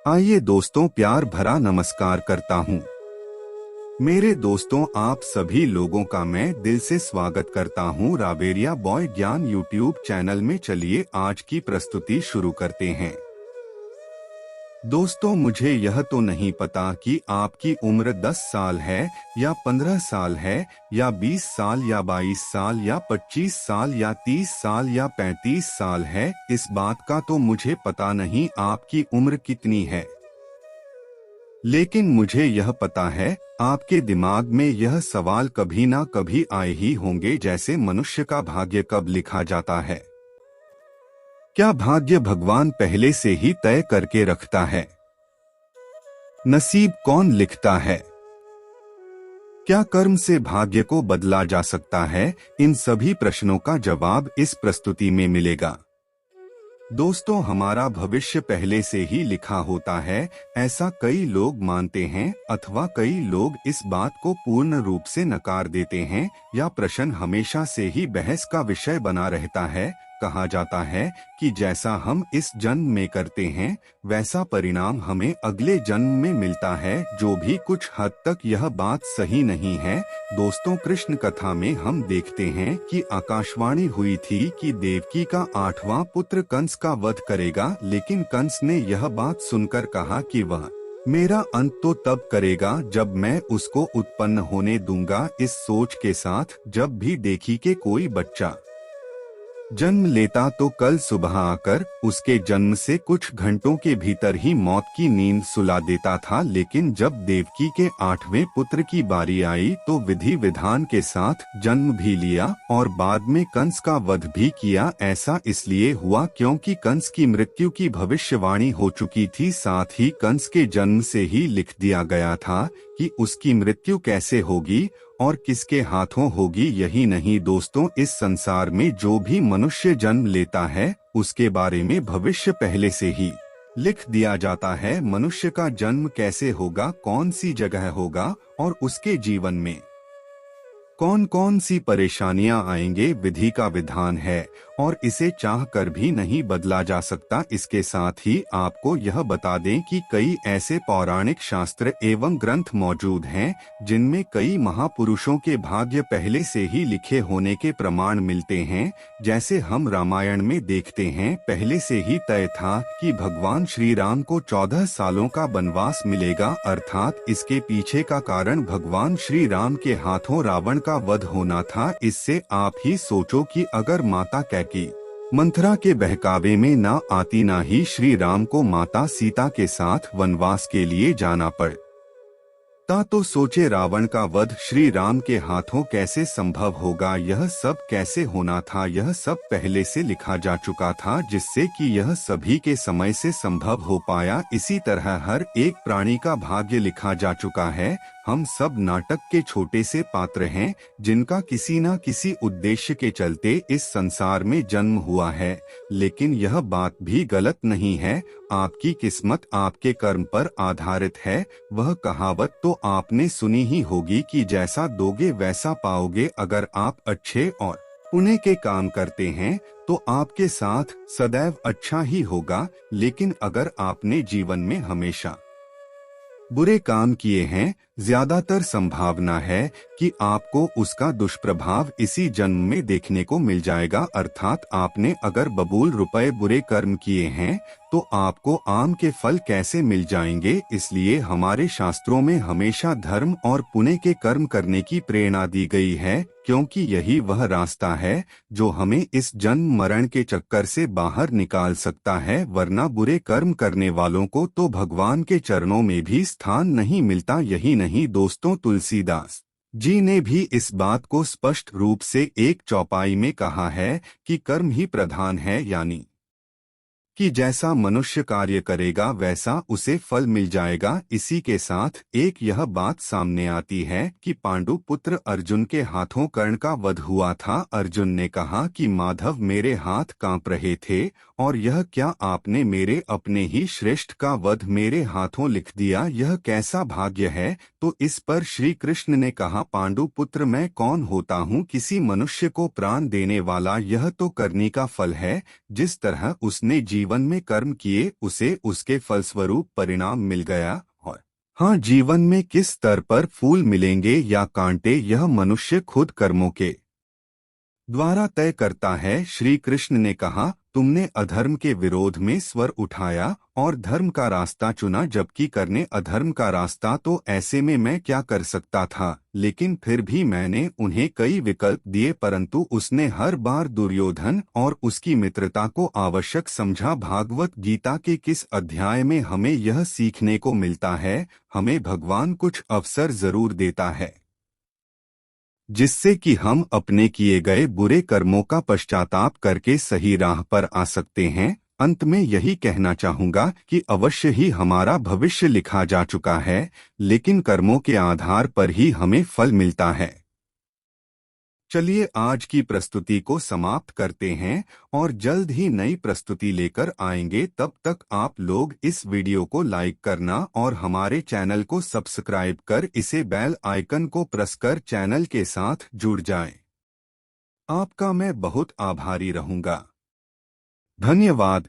आइए दोस्तों, प्यार भरा नमस्कार करता हूँ। मेरे दोस्तों, आप सभी लोगों का मैं दिल से स्वागत करता हूँ राबेरिया बॉय ज्ञान यूट्यूब चैनल में। चलिए आज की प्रस्तुति शुरू करते हैं। दोस्तों, मुझे यह तो नहीं पता कि आपकी उम्र 10 साल है या 15 साल है या 20 साल या 22 साल या 25 साल या 30 साल या 35 साल है। इस बात का तो मुझे पता नहीं आपकी उम्र कितनी है, लेकिन मुझे यह पता है आपके दिमाग में यह सवाल कभी ना कभी आए ही होंगे, जैसे मनुष्य का भाग्य कब लिखा जाता है। क्या भाग्य भगवान पहले से ही तय करके रखता है? नसीब कौन लिखता है? क्या कर्म से भाग्य को बदला जा सकता है? इन सभी प्रश्नों का जवाब इस प्रस्तुति में मिलेगा। दोस्तों, हमारा भविष्य पहले से ही लिखा होता है, ऐसा कई लोग मानते हैं, अथवा कई लोग इस बात को पूर्ण रूप से नकार देते हैं। यह प्रश्न हमेशा से ही बहस का विषय बना रहता है। कहा जाता है कि जैसा हम इस जन्म में करते हैं, वैसा परिणाम हमें अगले जन्म में मिलता है। जो भी कुछ हद तक यह बात सही नहीं है। दोस्तों, कृष्ण कथा में हम देखते हैं कि आकाशवाणी हुई थी कि देवकी का 8वां पुत्र कंस का वध करेगा, लेकिन कंस ने यह बात सुनकर कहा कि वह मेरा अंत तो तब करेगा जब मैं उसको उत्पन्न होने दूंगा। इस सोच के साथ जब भी देखी कि कोई बच्चा जन्म लेता तो कल सुबह आकर उसके जन्म से कुछ घंटों के भीतर ही मौत की नींद सुला देता था, लेकिन जब देवकी के 8वें पुत्र की बारी आई तो विधि विधान के साथ जन्म भी लिया और बाद में कंस का वध भी किया। ऐसा इसलिए हुआ क्योंकि कंस की मृत्यु की भविष्यवाणी हो चुकी थी, साथ ही कंस के जन्म से ही लिख दिया गया था कि उसकी मृत्यु कैसे होगी और किसके हाथों होगी। यही नहीं दोस्तों, इस संसार में जो भी मनुष्य जन्म लेता है उसके बारे में भविष्य पहले से ही लिख दिया जाता है। मनुष्य का जन्म कैसे होगा, कौन सी जगह होगा और उसके जीवन में कौन कौन सी परेशानियां आएंगे, विधि का विधान है और इसे चाह कर भी नहीं बदला जा सकता। इसके साथ ही आपको यह बता दें कि कई ऐसे पौराणिक शास्त्र एवं ग्रंथ मौजूद हैं जिनमें कई महापुरुषों के भाग्य पहले से ही लिखे होने के प्रमाण मिलते हैं। जैसे हम रामायण में देखते हैं, पहले से ही तय था कि भगवान श्री राम को 14 सालों का वनवास मिलेगा, अर्थात इसके पीछे का कारण भगवान श्री राम के हाथों रावण का वध होना था। इससे आप ही सोचो कि अगर माता कैकेयी मंथरा के बहकावे में ना आती, ना ही श्री राम को माता सीता के साथ वनवास के लिए जाना पड़ता, तो सोचे रावण का वध श्री राम के हाथों कैसे संभव होगा। यह सब कैसे होना था, यह सब पहले से लिखा जा चुका था, जिससे कि यह सभी के समय से संभव हो पाया। इसी तरह हर एक प्राणी का भाग्य लिखा जा चुका है। हम सब नाटक के छोटे से पात्र हैं जिनका किसी न किसी उद्देश्य के चलते इस संसार में जन्म हुआ है, लेकिन यह बात भी गलत नहीं है। आपकी किस्मत आपके कर्म पर आधारित है। वह कहावत तो आपने सुनी ही होगी कि जैसा दोगे वैसा पाओगे। अगर आप अच्छे और पुण्य के काम करते हैं तो आपके साथ सदैव अच्छा ही होगा, लेकिन अगर आपने जीवन में हमेशा बुरे काम किए हैं, ज्यादातर संभावना है कि आपको उसका दुष्प्रभाव इसी जन्म में देखने को मिल जाएगा। अर्थात आपने अगर बबूल रुपए बुरे कर्म किए हैं तो आपको आम के फल कैसे मिल जाएंगे। इसलिए हमारे शास्त्रों में हमेशा धर्म और पुण्य के कर्म करने की प्रेरणा दी गई है, क्योंकि यही वह रास्ता है जो हमें इस जन्म मरण के चक्कर से बाहर निकाल सकता है। वरना बुरे कर्म करने वालों को तो भगवान के चरणों में भी स्थान नहीं मिलता। यही नहीं दोस्तों, तुलसीदास जी ने भी इस बात को स्पष्ट रूप से एक चौपाई में कहा है कि कर्म ही प्रधान है, यानी कि जैसा मनुष्य कार्य करेगा वैसा उसे फल मिल जाएगा। इसी के साथ एक यह बात सामने आती है कि पांडु पुत्र अर्जुन के हाथों कर्ण का वध हुआ था। अर्जुन ने कहा कि माधव, मेरे हाथ कांप रहे थे और यह क्या आपने मेरे अपने ही श्रेष्ठ का वध मेरे हाथों लिख दिया, यह कैसा भाग्य है। तो इस पर श्री कृष्ण ने कहा, पांडु पुत्र, मैं कौन होता हूँ किसी मनुष्य को प्राण देने वाला, यह तो करनी का फल है। जिस तरह उसने जीवन जीवन में कर्म किए उसे उसके फलस्वरूप परिणाम मिल गया, और हाँ, जीवन में किस स्तर पर फूल मिलेंगे या कांटे यह मनुष्य खुद कर्मों के द्वारा तय करता है। श्री कृष्ण ने कहा, तुमने अधर्म के विरोध में स्वर उठाया और धर्म का रास्ता चुना, जबकि करने अधर्म का रास्ता, तो ऐसे में मैं क्या कर सकता था। लेकिन फिर भी मैंने उन्हें कई विकल्प दिए, परंतु उसने हर बार दुर्योधन और उसकी मित्रता को आवश्यक समझा। भागवत गीता के किस अध्याय में हमें यह सीखने को मिलता है? हमें भगवान कुछ अवसर जरूर देता है जिससे कि हम अपने किए गए बुरे कर्मों का पश्चाताप करके सही राह पर आ सकते हैं। अंत में यही कहना चाहूंगा कि अवश्य ही हमारा भविष्य लिखा जा चुका है, लेकिन कर्मों के आधार पर ही हमें फल मिलता है। चलिए आज की प्रस्तुति को समाप्त करते हैं और जल्द ही नई प्रस्तुति लेकर आएंगे। तब तक आप लोग इस वीडियो को लाइक करना और हमारे चैनल को सब्सक्राइब कर इसे बेल आइकन को प्रेस कर चैनल के साथ जुड़ जाएं। आपका मैं बहुत आभारी रहूंगा। धन्यवाद।